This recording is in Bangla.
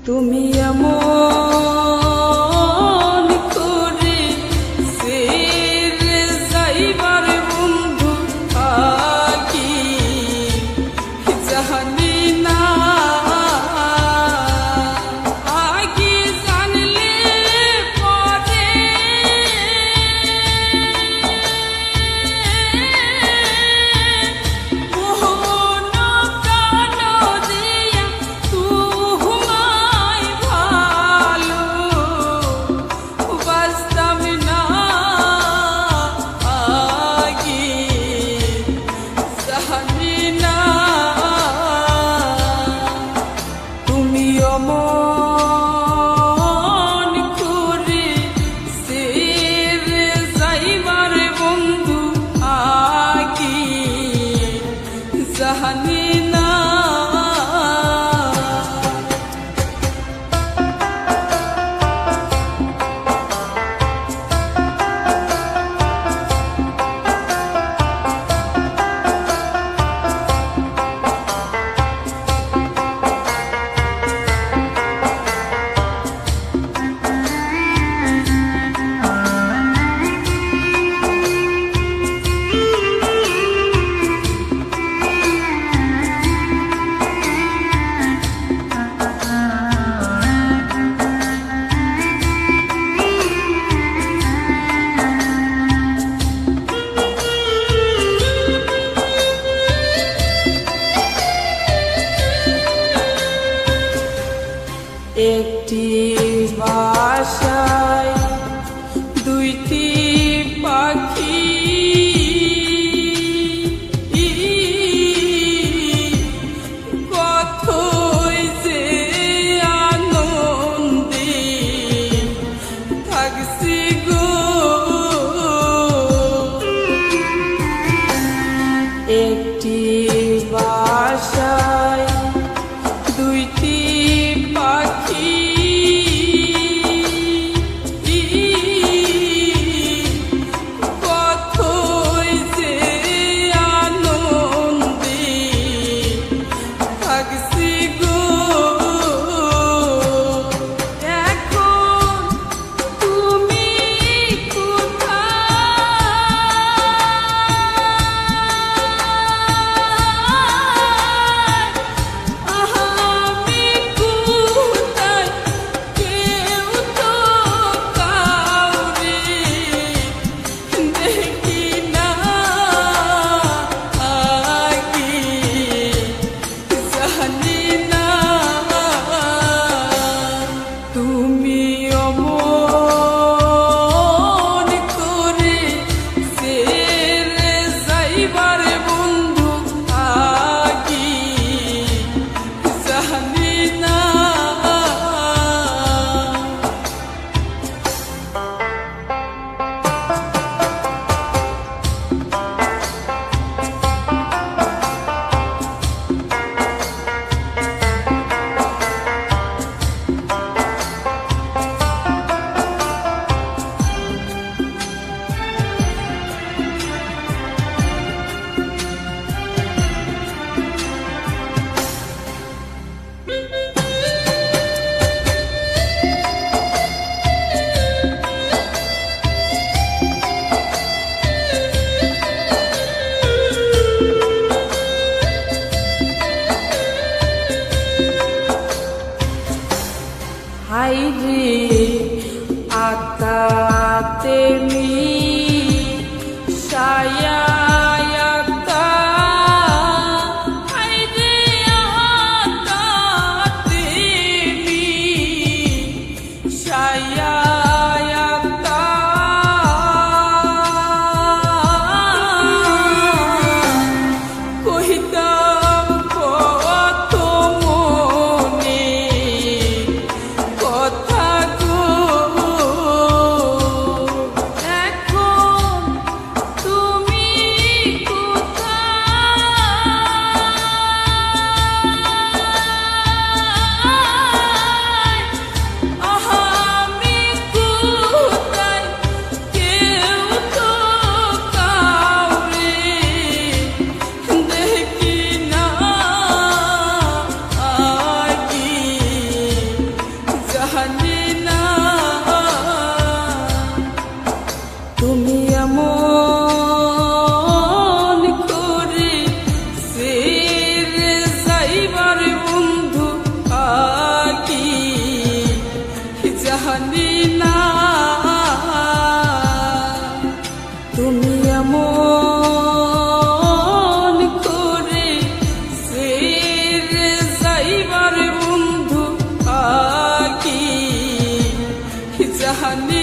তুমি এমন করে ছেড়ে যাইবার বন্ধু আকি জানি না, আগে জানলে পরে মোহন প্রাণ দিয়া তোমায় ভালো বাসতাম না, আগে জানি না। তুমি অমন করে ছেড়ে যাইবার বন্ধু আগে জানি না। একটি বাসায় দুইটি পাখি, কতই যে আনন্দে থাকছি গো। একটি বাসায় দুইটি পাখি, কতই যে আনন্দে থাকছি গো। এখন তুমি কোথায়, আমি কোথায়, কেউ তো কাউরে দেখি না, আগে জানি না। তুমি অমন করে ছেড়ে যাইবার বন্ধু আগে জানি না। হাইরে আকাতে মি সায়া আকা, হাইরে আকাতে মি সায়া আকা, কহিতাম কত মনে কথা গো। এখন তুমি তুমি এমন করে ছেড়ে যাইবার বন্ধু আকি জানি